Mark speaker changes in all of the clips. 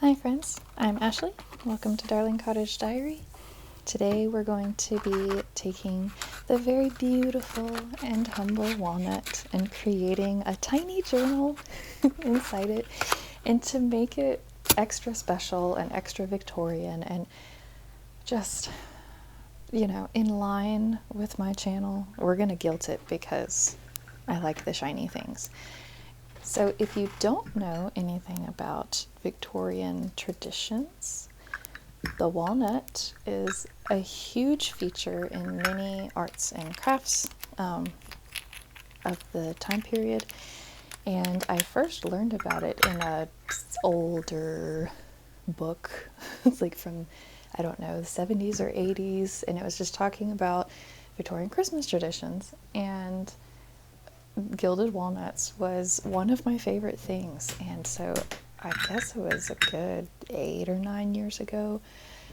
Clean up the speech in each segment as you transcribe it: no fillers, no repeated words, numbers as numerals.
Speaker 1: Hi friends, I'm Ashley. Welcome to Darling Cottage Diary. Today we're going to be taking the very beautiful and humble Walnut and creating a tiny journal inside it, and to make it extra special and extra Victorian and just, in line with my channel. We're gonna gilt it because I like the shiny things. So if you don't know anything about Victorian traditions, the walnut is a huge feature in many arts and crafts of the time period. And I first learned about it in a older book. It's like from, I don't know, the 70s or 80s, and it was just talking about Victorian Christmas traditions. And gilded walnuts was one of my favorite things, and so I guess it was a good 8 or 9 years ago,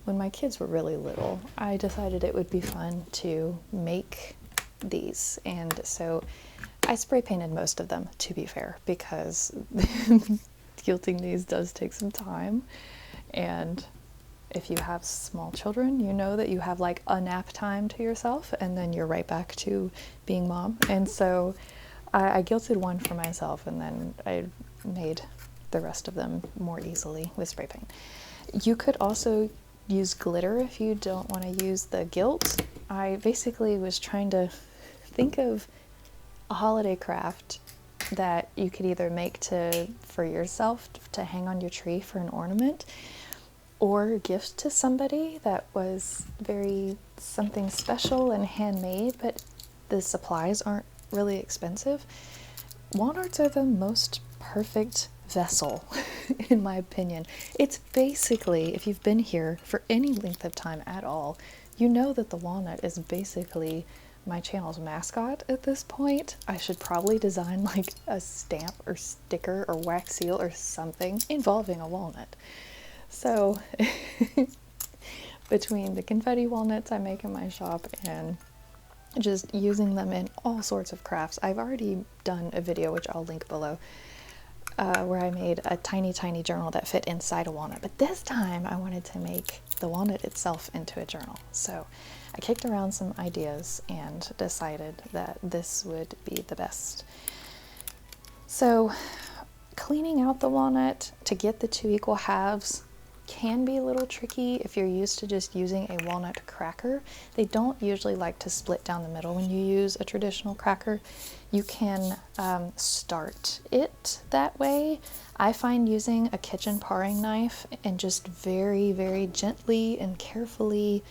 Speaker 1: when my kids were really little, I decided it would be fun to make these. And so I spray painted most of them, to be fair, because gilding these does take some time. And if you have small children, you know that you have like a nap time to yourself, and then you're right back to being mom. And so I gilded one for myself, and then I made the rest of them more easily with spray paint. You could also use glitter if you don't want to use the gilt. I basically was trying to think of a holiday craft that you could either make for yourself to hang on your tree for an ornament, or gift to somebody that was very something special and handmade, but the supplies aren't really expensive. Walnuts are the most perfect vessel, in my opinion. It's basically, if you've been here for any length of time at all, you know that the walnut is basically my channel's mascot at this point. I should probably design like a stamp or sticker or wax seal or something involving a walnut. So between the confetti walnuts I make in my shop and just using them in all sorts of crafts. I've already done a video, which I'll link below, where I made a tiny journal that fit inside a walnut. But this time I wanted to make the walnut itself into a journal. So I kicked around some ideas and decided that this would be the best. So cleaning out the walnut to get the two equal halves can be a little tricky if you're used to just using a walnut cracker. They don't usually like to split down the middle when you use a traditional cracker. You can start it that way. I find using a kitchen paring knife and just very gently and carefully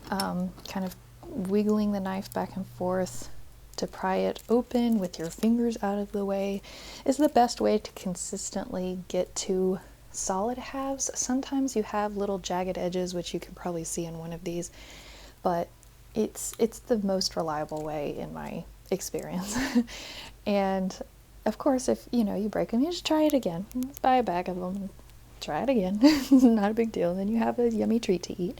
Speaker 1: kind of wiggling the knife back and forth to pry it open with your fingers out of the way is the best way to consistently get to solid halves. Sometimes you have little jagged edges, which you can probably see in one of these, but it's the most reliable way in my experience. And of course, if you break them, you just try it again. Let's buy a bag of them and try it again. Not a big deal. Then you have a yummy treat to eat.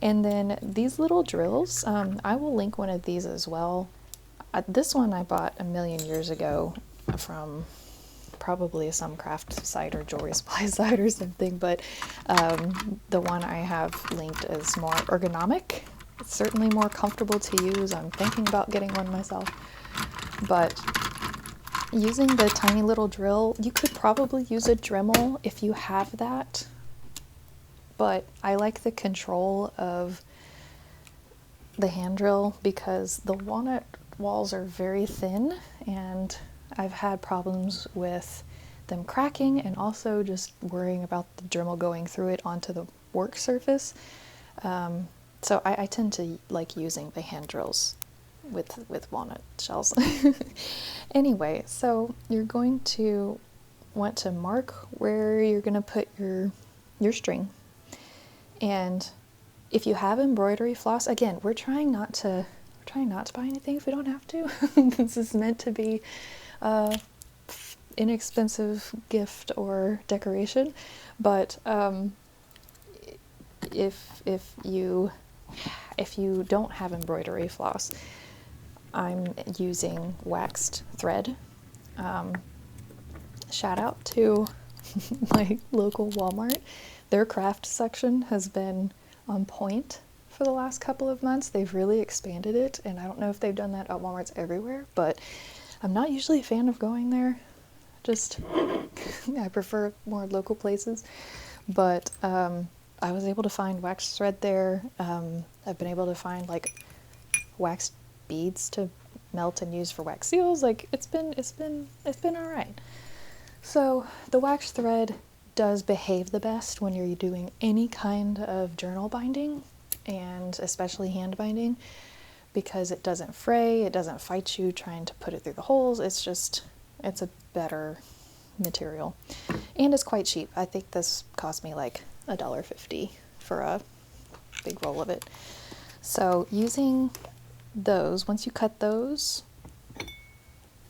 Speaker 1: And then these little drills, I will link one of these as well. This one I bought a million years ago from probably some craft site or jewelry supply site or something, but the one I have linked is more ergonomic. It's certainly more comfortable to use. I'm thinking about getting one myself, but using the tiny little drill, you could probably use a Dremel if you have that, but I like the control of the hand drill because the walnut walls are very thin, and I've had problems with them cracking and also just worrying about the Dremel going through it onto the work surface. So I tend to like using the hand drills with walnut shells. Anyway, so you're going to want to mark where you're going to put your string. And if you have embroidery floss, again, we're trying not to buy anything if we don't have to. This is meant to be inexpensive gift or decoration, but if you don't have embroidery floss, I'm using waxed thread. Shout out to my local Walmart. Their craft section has been on point for the last couple of months. They've really expanded it, and I don't know if they've done that at Walmarts everywhere, but I'm not usually a fan of going there. Just, I prefer more local places. But I was able to find wax thread there. I've been able to find like wax beads to melt and use for wax seals. Like it's been all right. So the wax thread does behave the best when you're doing any kind of journal binding, and especially hand binding, because it doesn't fray, it doesn't fight you trying to put it through the holes. It's a better material, and it's quite cheap. I think this cost me like $1.50 for a big roll of it. So using those, once you cut those,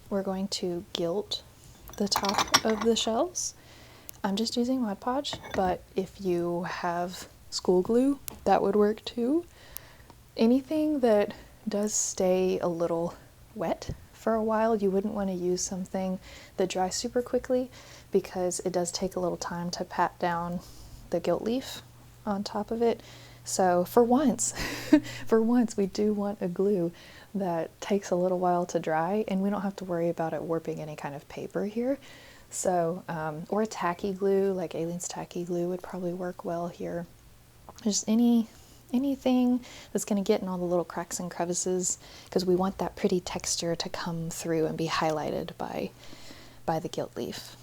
Speaker 1: we're going to gilt the top of the shells. I'm just using Mod Podge, but if you have school glue, that would work too. Anything that does stay a little wet for a while, you wouldn't want to use something that dries super quickly, because it does take a little time to pat down the gilt leaf on top of it. So for once, we do want a glue that takes a little while to dry, and we don't have to worry about it warping any kind of paper here. So, or a tacky glue, like Aleene's tacky glue would probably work well here. Just anything that's going to get in all the little cracks and crevices, because we want that pretty texture to come through and be highlighted by the gilt leaf.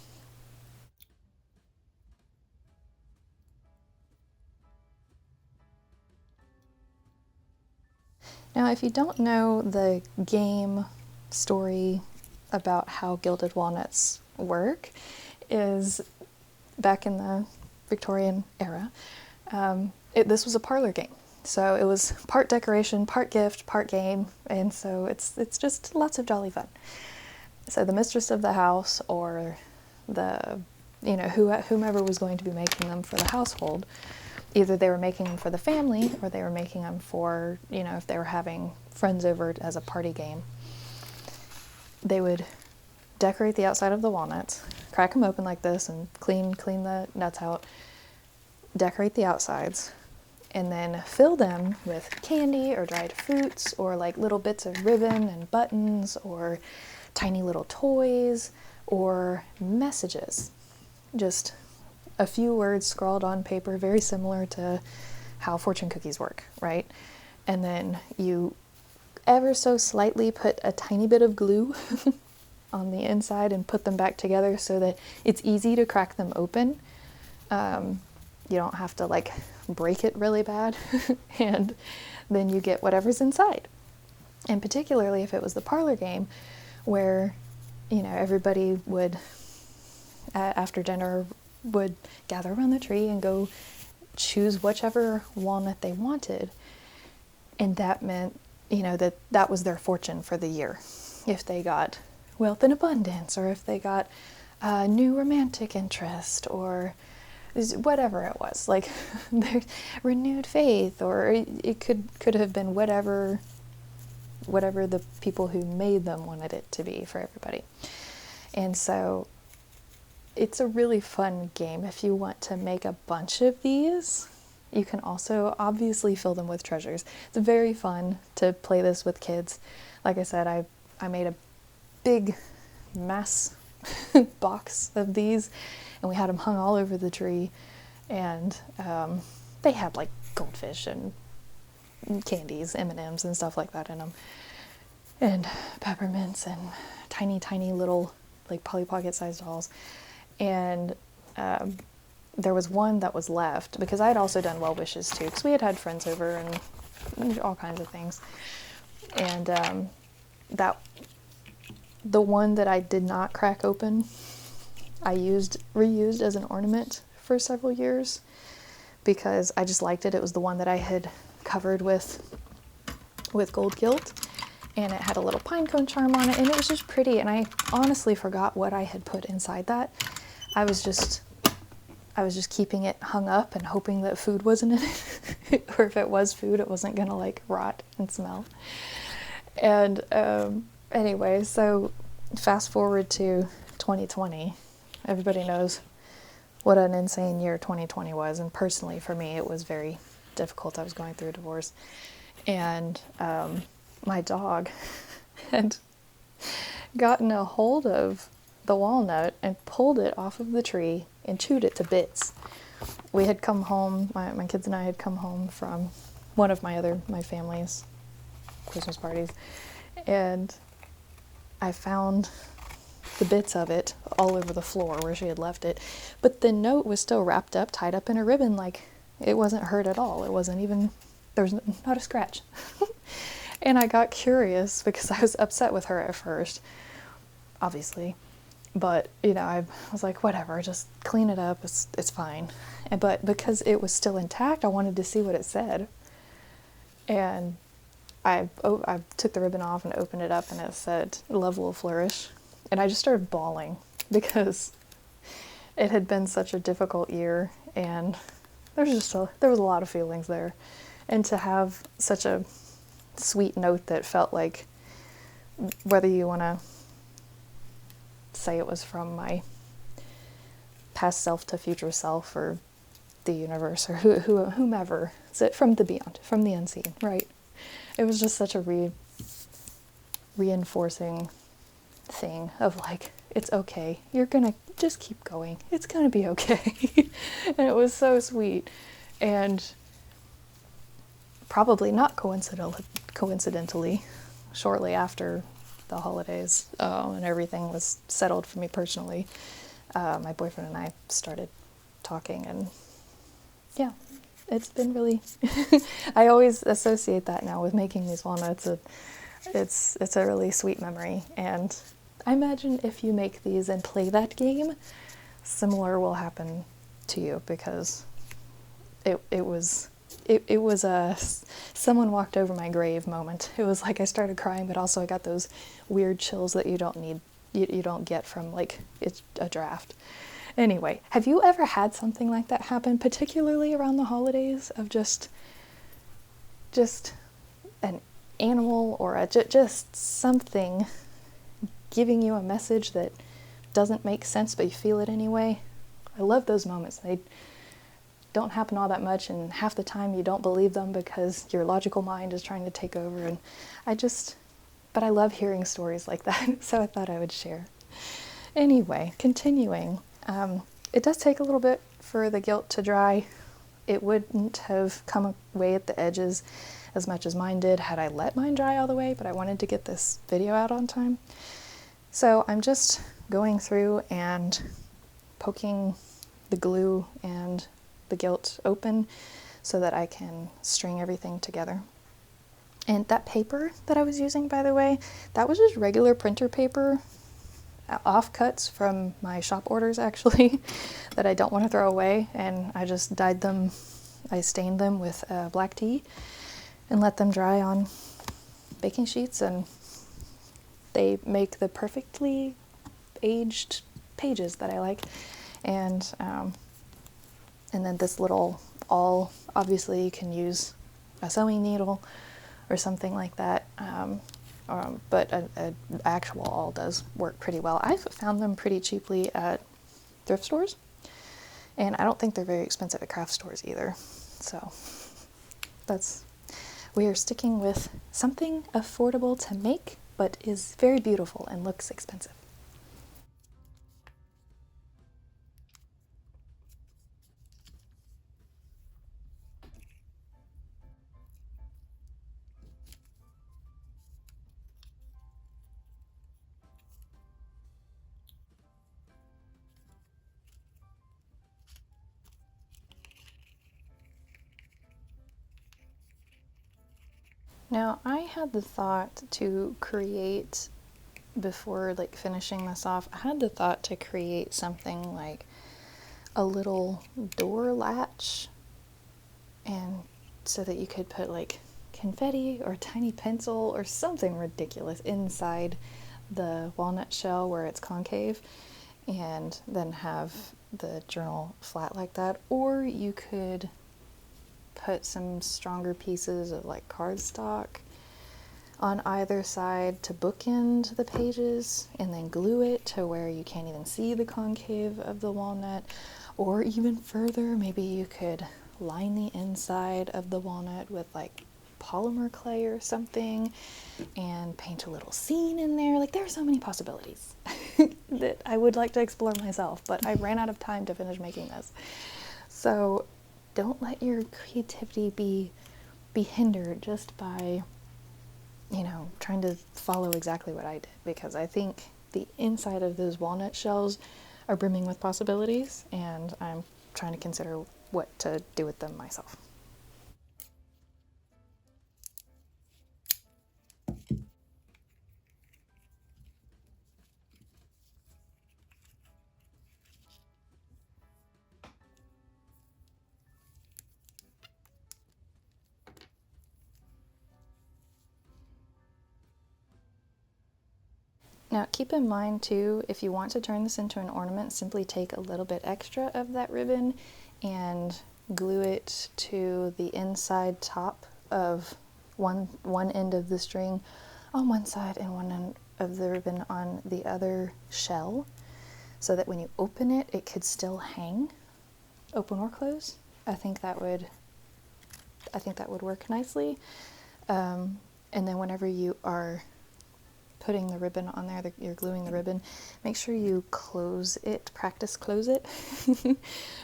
Speaker 1: Now, if you don't know the game story about how gilded walnuts work, is back in the Victorian era, this was a parlor game. So it was part decoration, part gift, part game, and so it's just lots of jolly fun. So the mistress of the house, or the, whomever was going to be making them for the household, either they were making them for the family, or they were making them for, if they were having friends over as a party game. They would decorate the outside of the walnuts, crack them open like this, and clean the nuts out, decorate the outsides, and then fill them with candy or dried fruits, or like little bits of ribbon and buttons, or tiny little toys, or messages. Just a few words scrawled on paper, very similar to how fortune cookies work, right? And then you ever so slightly put a tiny bit of glue on the inside and put them back together so that it's easy to crack them open. You don't have to like break it really bad, and then you get whatever's inside. And particularly if it was the parlor game, where everybody would after dinner would gather around the tree and go choose whichever walnut they wanted, and that meant that was their fortune for the year. If they got wealth and abundance, or if they got a new romantic interest, or whatever it was, like their renewed faith, or it could have been whatever the people who made them wanted it to be for everybody. And so it's a really fun game. If you want to make a bunch of these, you can also obviously fill them with treasures. It's very fun to play this with kids. Like I said, I made a big mass box of these, and we had them hung all over the tree, and they had like goldfish and candies, M&Ms and stuff like that in them, and peppermints, and tiny little like Polly Pocket sized dolls. And there was one that was left, because I had also done well wishes too, because we had friends over and all kinds of things. And the one that I did not crack open, I reused as an ornament for several years, because I just liked it. It was the one that I had covered with gold gilt, and it had a little pine cone charm on it, and it was just pretty, and I honestly forgot what I had put inside that. I was just keeping it hung up and hoping that food wasn't in it, or if it was food, it wasn't gonna like rot and smell. And anyway, so fast forward to 2020, everybody knows what an insane year 2020 was. And personally, for me, it was very difficult. I was going through a divorce. And my dog had gotten a hold of the walnut and pulled it off of the tree and chewed it to bits. We had come home, my kids and I had come home from one of my family's Christmas parties, and I found the bits of it all over the floor where she had left it, but the note was still wrapped up, tied up in a ribbon, like it wasn't hurt at all. It wasn't even, there was not a scratch. And I got curious because I was upset with her at first, obviously, but you know, I was like, whatever, just clean it up, it's fine. But because it was still intact, I wanted to see what it said. And I took the ribbon off and opened it up, and it said, "Love will flourish." And I just started bawling because it had been such a difficult year, and there was a lot of feelings there. And to have such a sweet note that felt like, whether you want to say it was from my past self to future self, or the universe, or whomever, is it from the beyond, from the unseen, right? It was just such a reinforcing thing of like, it's okay, you're gonna just keep going, it's gonna be okay. And it was so sweet. And probably not coincidentally, shortly after the holidays and everything was settled for me personally, my boyfriend and I started talking, and yeah, it's been really I always associate that now with making these walnuts. It's a really sweet memory, and I imagine if you make these and play that game, similar will happen to you, because it was a someone walked over my grave moment. It was like I started crying, but also I got those weird chills that you don't get from like it's a draft. Anyway, have you ever had something like that happen, particularly around the holidays, of just an animal or just something giving you a message that doesn't make sense, but you feel it anyway? I love those moments. They don't happen all that much, and half the time you don't believe them because your logical mind is trying to take over. And but I love hearing stories like that, so I thought I would share. Anyway, continuing. It does take a little bit for the gilt to dry. It wouldn't have come away at the edges as much as mine did had I let mine dry all the way, but I wanted to get this video out on time. So I'm just going through and poking the glue and the gilt open so that I can string everything together. And that paper that I was using, by the way, that was just regular printer paper, offcuts from my shop orders actually, that I don't want to throw away, and I just dyed them, I stained them with black tea and let them dry on baking sheets, and they make the perfectly aged pages that I like. And then this little awl, obviously you can use a sewing needle or something like that, but an actual awl does work pretty well. I've found them pretty cheaply at thrift stores, and I don't think they're very expensive at craft stores either. So we are sticking with something affordable to make, but is very beautiful and looks expensive. Now, I had the thought to create, before like finishing this off, I had the thought to create something like a little door latch, and so that you could put like confetti or a tiny pencil or something ridiculous inside the walnut shell where it's concave, and then have the journal flat like that. Or you could put some stronger pieces of like cardstock on either side to bookend the pages, and then glue it to where you can't even see the concave of the walnut. Or even further, maybe you could line the inside of the walnut with like polymer clay or something and paint a little scene in there. Like, there are so many possibilities that I would like to explore myself, but I ran out of time to finish making this. So don't let your creativity be hindered just by, you know, trying to follow exactly what I did, because I think the inside of those walnut shells are brimming with possibilities, and I'm trying to consider what to do with them myself. Now, keep in mind too, if you want to turn this into an ornament, simply take a little bit extra of that ribbon and glue it to the inside top of one end of the string on one side and one end of the ribbon on the other shell, so that when you open it, it could still hang, open or close. I think that would work nicely. And then whenever you are putting the ribbon on there, you're gluing the ribbon, make sure you close it, practice close it,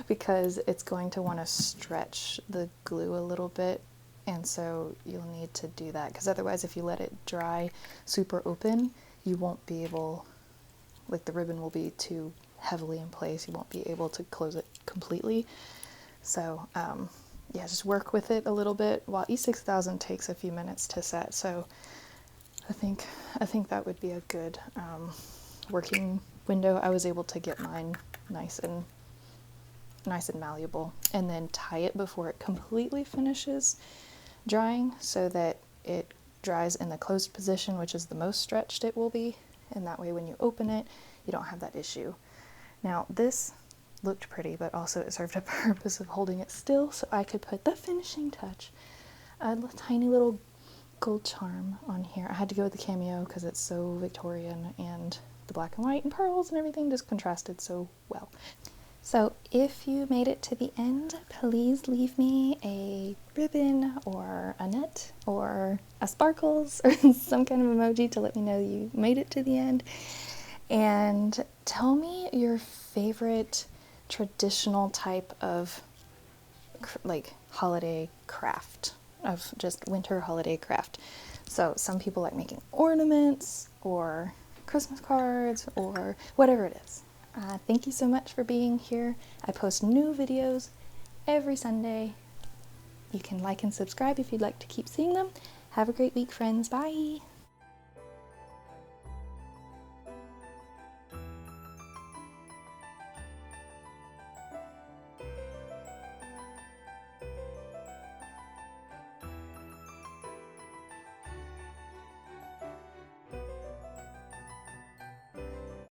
Speaker 1: because it's going to want to stretch the glue a little bit, and so you'll need to do that, because otherwise if you let it dry super open, you won't be able, like, the ribbon will be too heavily in place, you won't be able to close it completely. So yeah, just work with it a little bit. While E6000 takes a few minutes to set, so I think that would be a good working window. I was able to get mine nice and malleable, and then tie it before it completely finishes drying, so that it dries in the closed position, which is the most stretched it will be, and that way when you open it, you don't have that issue. Now, this looked pretty, but also it served a purpose of holding it still, so I could put the finishing touch, a tiny little gold charm on here. I had to go with the cameo because it's so Victorian, and the black and white and pearls and everything just contrasted so well. So if you made it to the end, please leave me a ribbon or a nut or a sparkles or some kind of emoji to let me know you made it to the end. And tell me your favorite traditional type of like holiday craft, of just winter holiday craft. So some people like making ornaments or Christmas cards or whatever it is. Thank you so much for being here. I post new videos every Sunday. You can like and subscribe if you'd like to keep seeing them. Have a great week, friends. Bye!